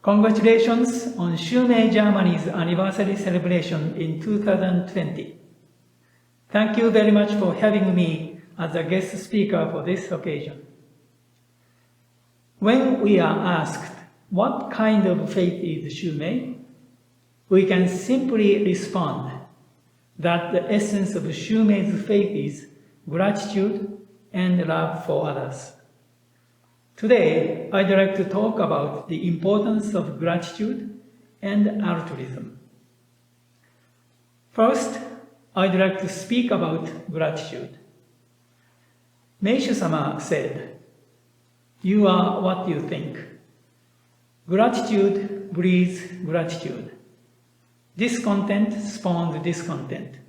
Congratulations on Shumei Germany's anniversary celebration in 2020. Thank you very much for having me as a guest speaker for this occasion. When we are asked what kind of faith is Shumei, we can simply respond that the essence of Shumei's faith is gratitude and love for others. Today, I'd like to talk about the importance of gratitude and altruism. First, I'd like to speak about gratitude. Meishu-sama said, "You are what you think. Gratitude breeds gratitude. Discontent spawns discontent.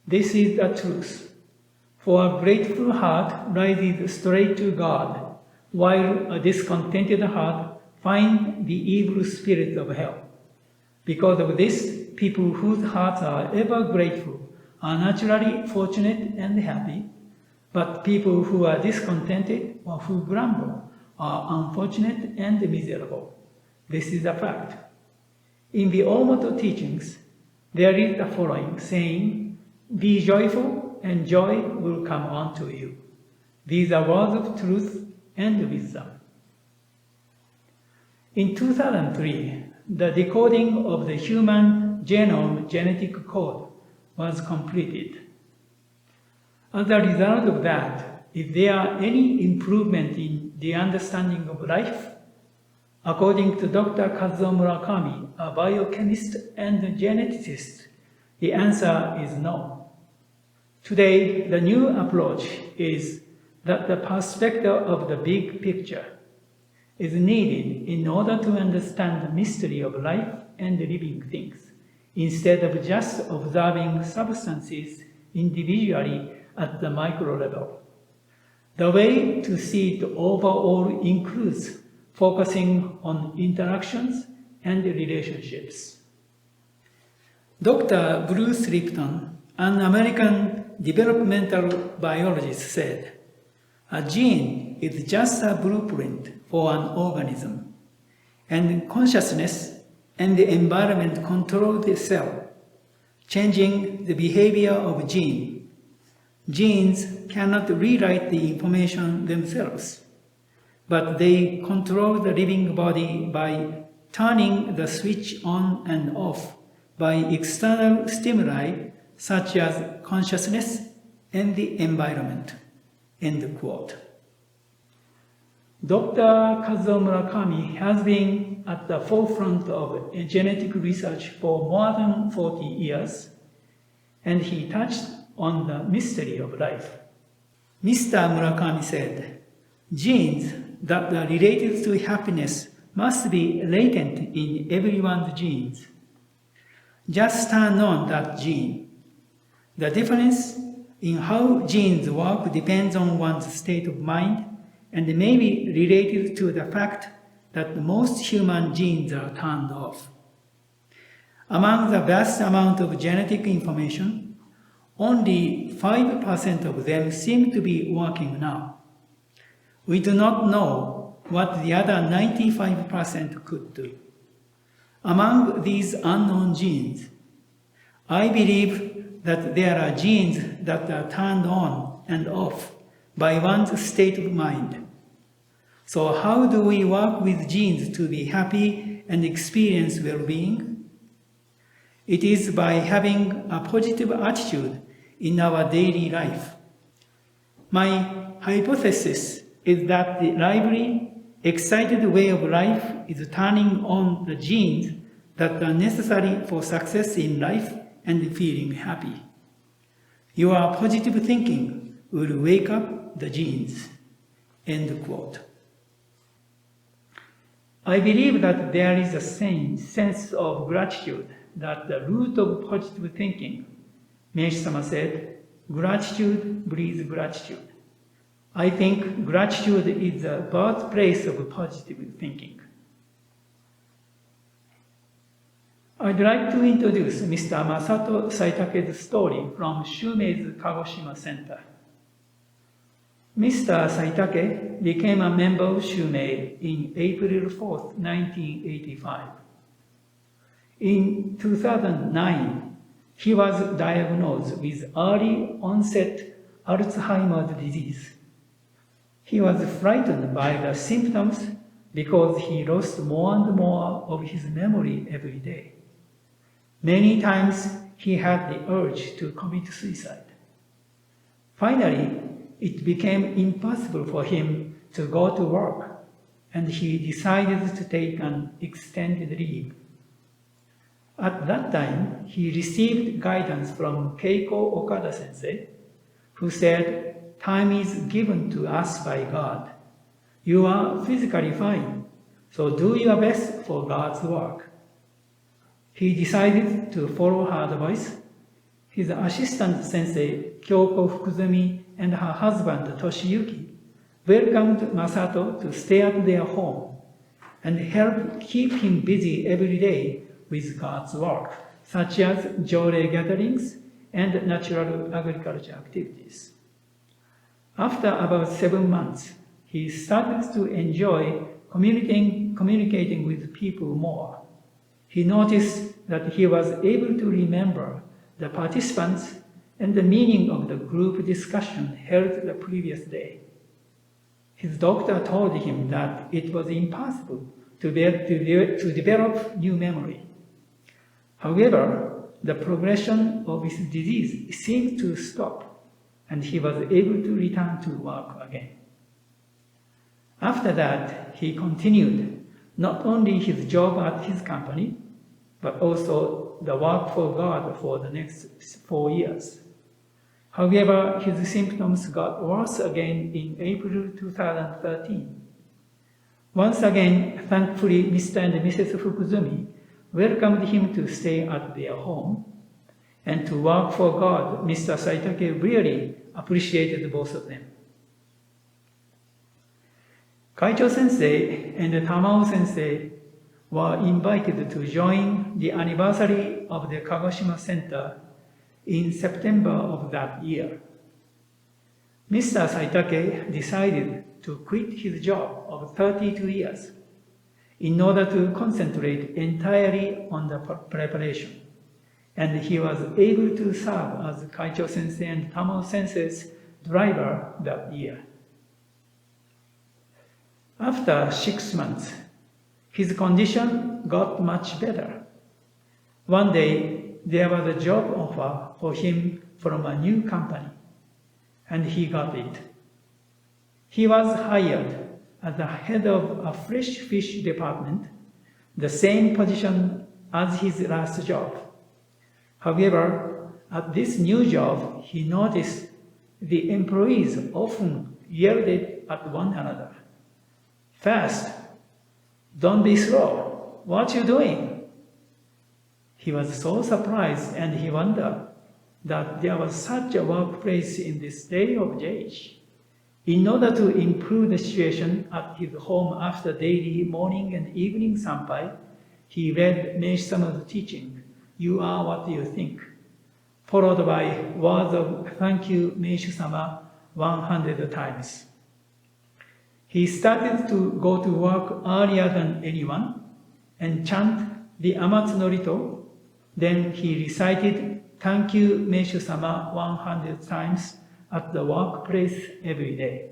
This is the truth. For a grateful heart rises straight to God, while a discontented heart finds the evil spirits of hell. Because of this, people whose hearts are ever grateful are naturally fortunate and happy, but people who are discontented or who grumble are unfortunate and miserable. This is a fact." In the Omoto teachings, there is the following saying, "Be joyful and joy will come unto you." These are words of truth and wisdom. In 2003, the decoding of the human genome genetic code was completed. As a result of that, is there any improvement in the understanding of life? According to Dr. Kazuo Murakami, a biochemist and geneticist, the answer is no. Today, the new approach is that the perspective of the big picture is needed in order to understand the mystery of life and living things, instead of just observing substances individually at the micro level. The way to see it overall includes focusing on interactions and relationships. Dr. Bruce Lipton, an American developmental biologist, said, "A gene is just a blueprint for an organism, and consciousness and the environment control the cell, changing the behavior of gene. Genes cannot rewrite the information themselves, but they control the living body by turning the switch on and off by external stimuli such as consciousness and the environment." End quote. Dr. Kazuo Murakami has been at the forefront of genetic research for more than 40 years, and he touched on the mystery of life. Mr. Murakami said, "Genes that are related to happiness must be latent in everyone's genes. Just turn on that gene. The difference in how genes work depends on one's state of mind and may be related to the fact that most human genes are turned off. Among the vast amount of genetic information, only 5% of them seem to be working now. We do not know what the other 95% could do. Among these unknown genes, I believe that there are genes that are turned on and off by one's state of mind. So how do we work with genes to be happy and experience well-being? It is by having a positive attitude in our daily life. My hypothesis is that the lively, excited way of life is turning on the genes that are necessary for success in life and feeling happy. Your positive thinking will wake up the genes." End quote. I believe that there is a same sense of gratitude that the root of positive thinking. Meishu-sama said, "Gratitude breeds gratitude." I think gratitude is the birthplace of positive thinking. I'd like to introduce Mr. Masato Saitake's story from Shumei's Kagoshima Center. Mr. Saitake became a member of Shumei in April 4, 1985. In 2009, he was diagnosed with early onset Alzheimer's disease. He was frightened by the symptoms because he lost more and more of his memory every day. Many times he had the urge to commit suicide. Finally, it became impossible for him to go to work, and he decided to take an extended leave. At that time, he received guidance from Keiko Okada sensei, who said, "Time is given to us by God. You are physically fine, so do your best for God's work." He decided to follow her advice. His assistant sensei, Kyoko Fukuzumi, and her husband, Toshiyuki, welcomed Masato to stay at their home and helped keep him busy every day with God's work, such as Jore gatherings and natural agriculture activities. After about 7 months, he started to enjoy communicating with people more. He noticed that he was able to remember the participants and the meaning of the group discussion held the previous day. His doctor told him that it was impossible to develop new memory. However, the progression of his disease seemed to stop, and he was able to return to work again. After that, he continued not only his job at his company, but also the work for God for the next 4 years. However, his symptoms got worse again in April 2013. Once again, thankfully, Mr. and Mrs. Fukuzumi welcomed him to stay at their home and to work for God. Mr. Saitake really appreciated both of them. Kaicho Sensei and Tamao Sensei were invited to join the anniversary of the Kagoshima Center in September of that year. Mr. Saitake decided to quit his job of 32 years in order to concentrate entirely on the preparation, and he was able to serve as Kaicho Sensei and Tamao Sensei's driver that year. After 6 months, his condition got much better. One day, there was a job offer for him from a new company, and he got it. He was hired as the head of a fresh fish department, the same position as his last job. However, at this new job, he noticed the employees often yelled at one another. "Fast! Don't be slow! What are you doing?" He was so surprised, and he wondered that there was such a workplace in this day of age. In order to improve the situation at his home after daily morning and evening sampai, he read Meishu-sama's teaching, "You are what you think," followed by words of "Thank you, Meishu-sama," 100 times. He started to go to work earlier than anyone and chant the Amatsu Norito. Then he recited "Thank you, Meishu-sama" 100 times at the workplace every day.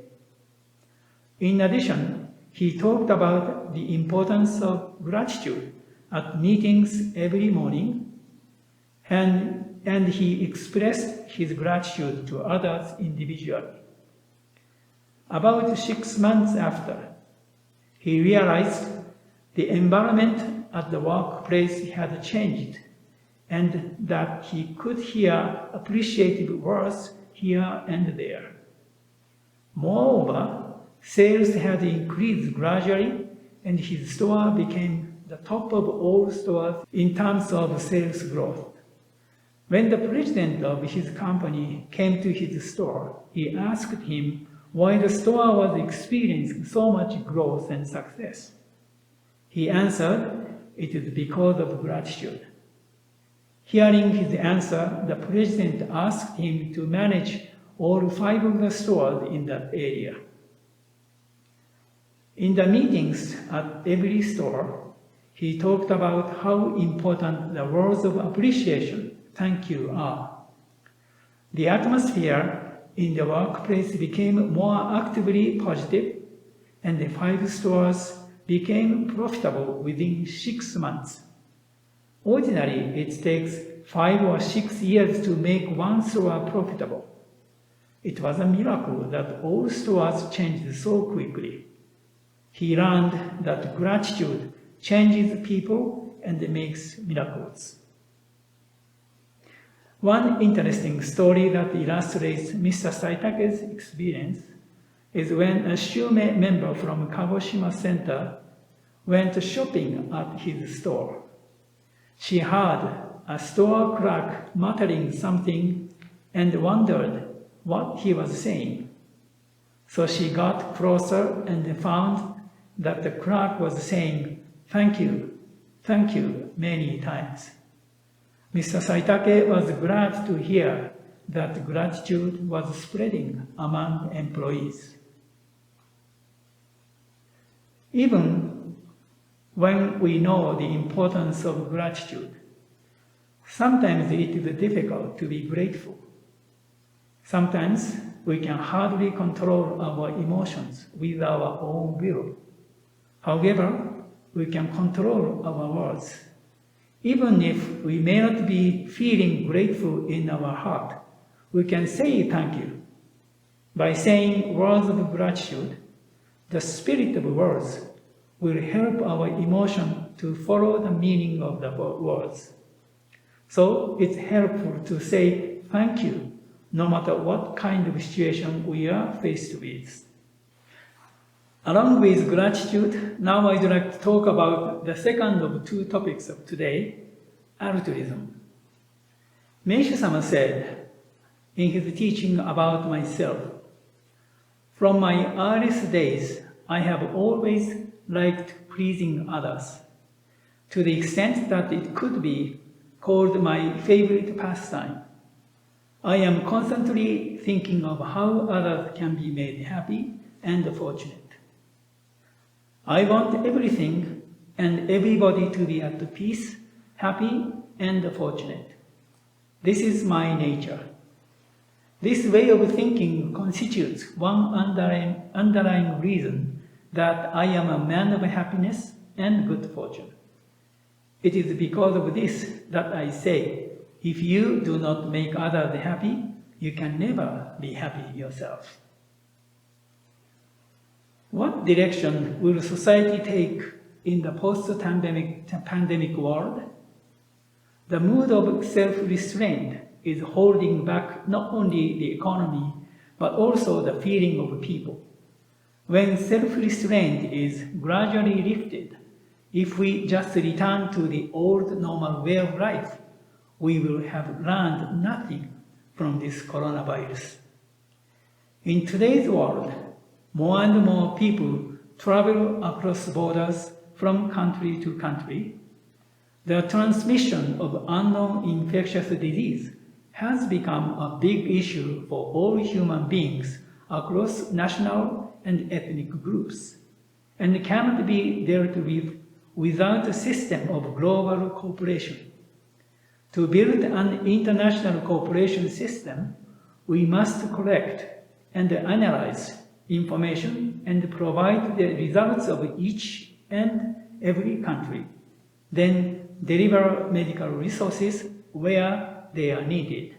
In addition, he talked about the importance of gratitude at meetings every morning, and he expressed his gratitude to others individually. About 6 months after, he realized the environment at the workplace had changed, and that he could hear appreciative words here and there. Moreover, sales had increased gradually, and his store became the top of all stores in terms of sales growth. When the president of his company came to his store, he asked him why the store was experiencing so much growth and success. He answered, "It is because of gratitude." Hearing his answer, the president asked him to manage all 5 of the stores in that area. In the meetings at every store, he talked about how important the words of appreciation, thank you, are. The atmosphere in the workplace became more actively positive, and the 5 stores became profitable within 6 months. Ordinarily, it takes 5 or 6 years to make one store profitable. It was a miracle that all stores changed so quickly. He learned that gratitude changes people and makes miracles. One interesting story that illustrates Mr. Saitake's experience is when a Shumei member from Kagoshima Center went shopping at his store. She heard a store clerk muttering something and wondered what he was saying. So she got closer and found that the clerk was saying, thank you, many times. Mr. Saitake was glad to hear that gratitude was spreading among employees. Even when we know the importance of gratitude, sometimes it is difficult to be grateful. Sometimes we can hardly control our emotions with our own will. However, we can control our words. Even if we may not be feeling grateful in our heart, we can say thank you. By saying words of gratitude, the spirit of words will help our emotion to follow the meaning of the words. So it's helpful to say thank you, no matter what kind of situation we are faced with. Along with gratitude, now I'd like to talk about the second of 2 topics of today, altruism. Meishu-sama said in his teaching about myself, from my earliest days, I have always liked pleasing others, to the extent that it could be called my favorite pastime. I am constantly thinking of how others can be made happy and fortunate. I want everything and everybody to be at peace, happy, and fortunate. This is my nature. This way of thinking constitutes one underlying reason that I am a man of happiness and good fortune. It is because of this that I say, if you do not make others happy, you can never be happy yourself. What direction will society take in the post-pandemic world? The mood of self-restraint is holding back not only the economy, but also the feeling of people. When self-restraint is gradually lifted, if we just return to the old normal way of life, we will have learned nothing from this coronavirus. In today's world, more and more people travel across borders from country to country. The transmission of unknown infectious disease has become a big issue for all human beings across national and ethnic groups, and cannot be dealt with without a system of global cooperation. To build an international cooperation system, we must collect and analyze information and provide the results of each and every country, then deliver medical resources where they are needed.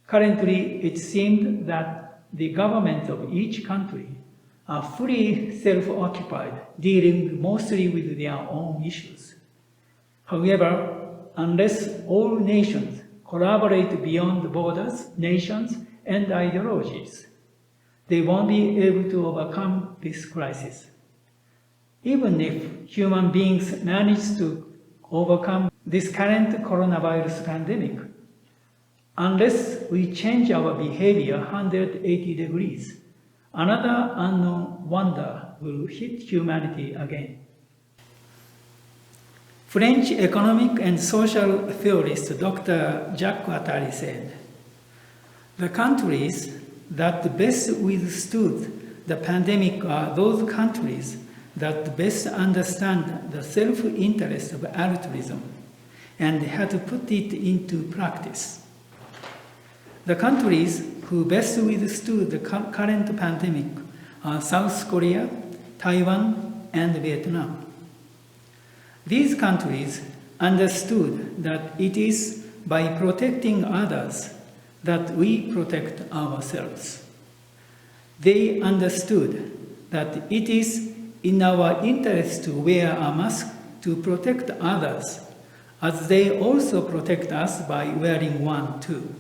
Currently, it seems that the governments of each country are fully self-occupied, dealing mostly with their own issues. However, unless all nations collaborate beyond borders, nations, and ideologies, they won't be able to overcome this crisis. Even if human beings manage to overcome this current coronavirus pandemic, unless we change our behavior 180 degrees, another unknown wonder will hit humanity again. French economic and social theorist Dr. Jacques Attali said, The countries that best withstood the pandemic are those countries that best understand the self-interest of altruism and had to put it into practice. The countries who best withstood the current pandemic are South Korea, Taiwan, and Vietnam. These countries understood that it is by protecting others that we protect ourselves. They understood that it is in our interest to wear a mask to protect others, as they also protect us by wearing one too.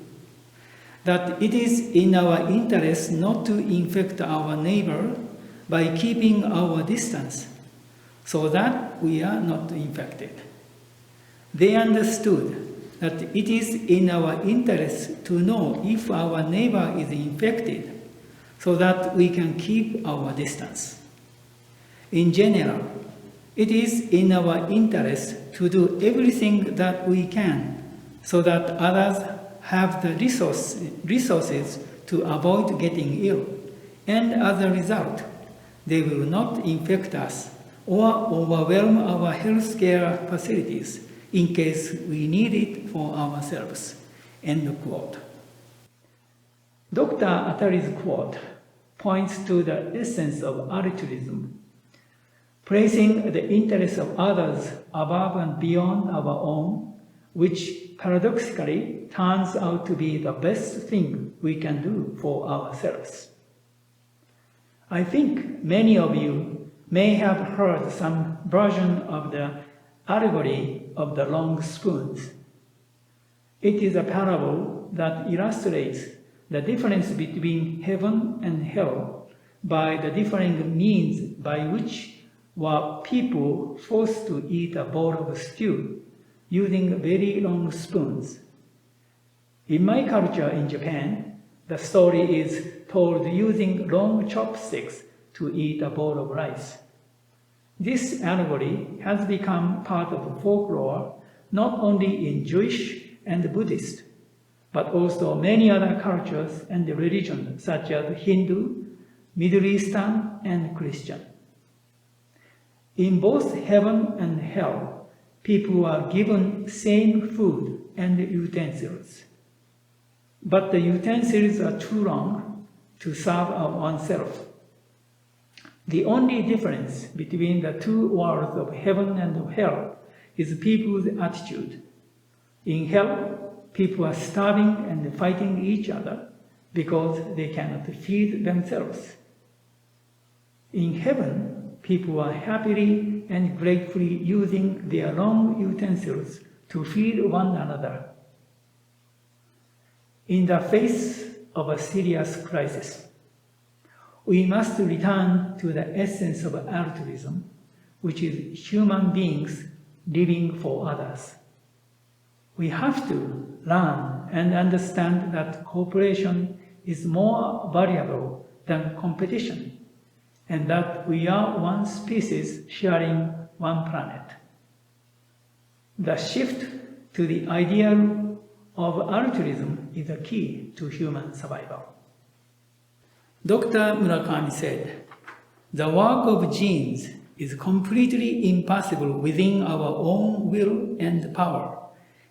That it is in our interest not to infect our neighbor by keeping our distance, so that we are not infected. They understood that it is in our interest to know if our neighbor is infected, so that we can keep our distance. In general, it is in our interest to do everything that we can so that others have the resources to avoid getting ill, and as a result, they will not infect us or overwhelm our healthcare facilities in case we need it for ourselves. End quote. Dr. Attari's quote points to the essence of altruism, placing the interests of others above and beyond our own, which paradoxically turns out to be the best thing we can do for ourselves. I think many of you may have heard some version of the allegory of the long spoons. It is a parable that illustrates the difference between heaven and hell by the differing means by which were people forced to eat a bowl of stew using very long spoons. In my culture in Japan, the story is told using long chopsticks to eat a bowl of rice. This allegory has become part of folklore not only in Jewish and Buddhist, but also many other cultures and religions such as Hindu, Middle Eastern, and Christian. In both heaven and hell, people are given same food and utensils. But the utensils are too long to serve oneself. The only difference between the two worlds of heaven and hell is people's attitude. In hell, people are starving and fighting each other because they cannot feed themselves. In heaven, people are happily and gratefully using their long utensils to feed one another. In the face of a serious crisis, we must return to the essence of altruism, which is human beings living for others. We have to learn and understand that cooperation is more valuable than competition, and that we are one species sharing one planet. The shift to the ideal of altruism is a key to human survival. Dr. Murakami said, "The work of genes is completely impossible within our own will and power,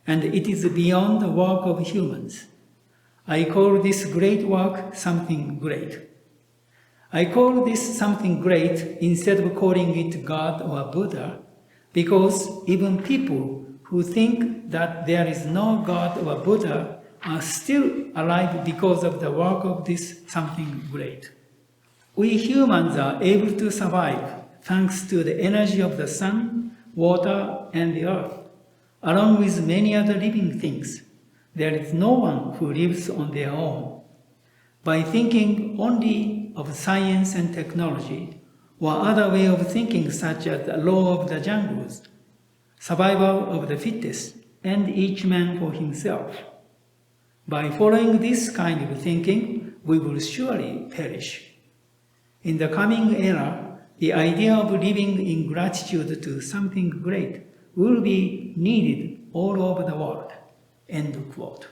and it is beyond the work of humans. I call this great work something great. I call this something great instead of calling it God or Buddha, because even people who think that there is no God or Buddha are still alive because of the work of this something great. We humans are able to survive thanks to the energy of the sun, water, and the earth, along with many other living things. There is no one who lives on their own. By thinking only of science and technology, or other way of thinking such as the law of the jungles, survival of the fittest, and each man for himself. By following this kind of thinking, we will surely perish. In the coming era, the idea of living in gratitude to something great will be needed all over the world." End quote.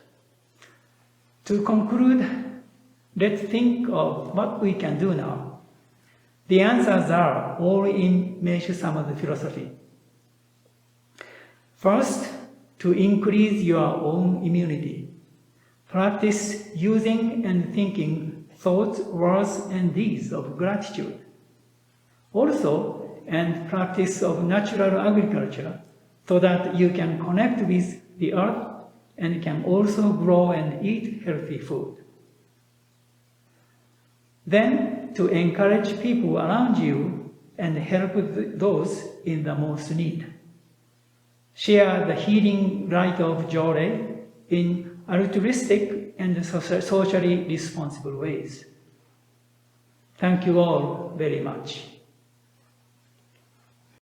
To conclude, let's think of what we can do now. The answers are all in Meishu-sama's philosophy. First, to increase your own immunity. Practice using and thinking thoughts, words, and deeds of gratitude. Also, and practice of natural agriculture so that you can connect with the earth and can also grow and eat healthy food. Then, to encourage people around you and help those in the most need. Share the healing light of Jore in altruistic and socially responsible ways. Thank you all very much.